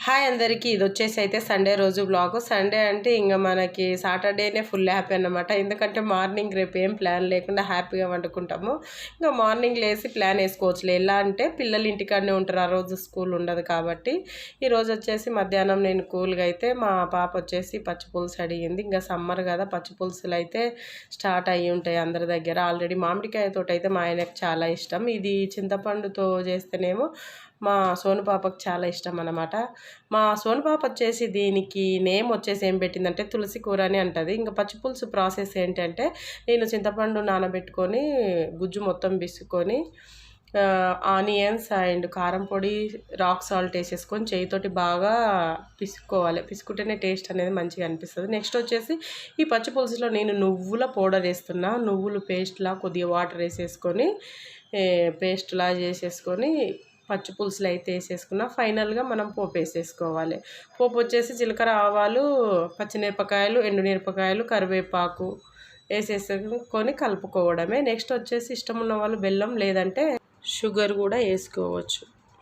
Hi అందరికీ, ఇది వచ్చేసి అయితే సండే రోజు బ్లాగ్. సండే అంటే ఇంకా మనకి సాటర్డేనే ఫుల్ హ్యాపీ అన్నమాట. ఎందుకంటే మార్నింగ్ రేపు ఏం ప్లాన్ లేకుండా హ్యాపీగా వండుకుంటాము. ఇంకా మార్నింగ్ లేసి ప్లాన్ వేసుకోవచ్చులే. ఎలా అంటే పిల్లలు ఇంటికాడనే ఉంటారు, ఆ రోజు స్కూల్ ఉండదు కాబట్టి. ఈరోజు వచ్చేసి మధ్యాహ్నం నేను కూల్గా అయితే మా పాప వచ్చేసి పచ్చి పులుసు అడిగింది. ఇంకా సమ్మర్ కదా, పచ్చి పులుసులు అయితే స్టార్ట్ అయ్యి ఉంటాయి అందరి దగ్గర. ఆల్రెడీ మామిడికాయతో అయితే మా ఆయనకు చాలా ఇష్టం. ఇది చింతపండుతో చేస్తేనేమో మా సోను పాపకు చాలా ఇష్టం అన్నమాట. మా సోను పాప వచ్చేసి దీనికి నేమ్ వచ్చేసి ఏం పెట్టిందంటే తులసి కూర అని అంటది. ఇంకా పచ్చి పులుసు ప్రాసెస్ ఏంటంటే, నేను చింతపండు నానబెట్టుకొని గుజ్జు మొత్తం బిసుకొని ఆనియన్స్ అండ్ కారం పొడి, రాక్ సాల్ట్ వేసేసుకొని చేయితోటి బాగా పిసుక్కోవాలి. పిసుకుంటేనే టేస్ట్ అనేది మంచిగా అనిపిస్తుంది. నెక్స్ట్ వచ్చేసి ఈ పచ్చి పులుసులో నేను నువ్వుల పౌడర్ వేస్తున్నా. నువ్వులు పేస్ట్లా కొద్దిగా వాటర్ వేసేసుకొని పేస్ట్లా చేసేసుకొని పచ్చి పులుసులు అయితే వేసేసుకున్న. ఫైనల్గా మనం పోపు వేసేసుకోవాలి. పోపు వచ్చేసి జీలకర్ర, ఆవాలు, పచ్చిమిరపకాయలు, ఎండుమిరపకాయలు, కరివేపాకు వేసేసుకొని కలుపుకోవడమే. నెక్స్ట్ వచ్చేసి ఇష్టం ఉన్న వాళ్ళు బెల్లం లేదంటే షుగర్ కూడా వేసుకోవచ్చు.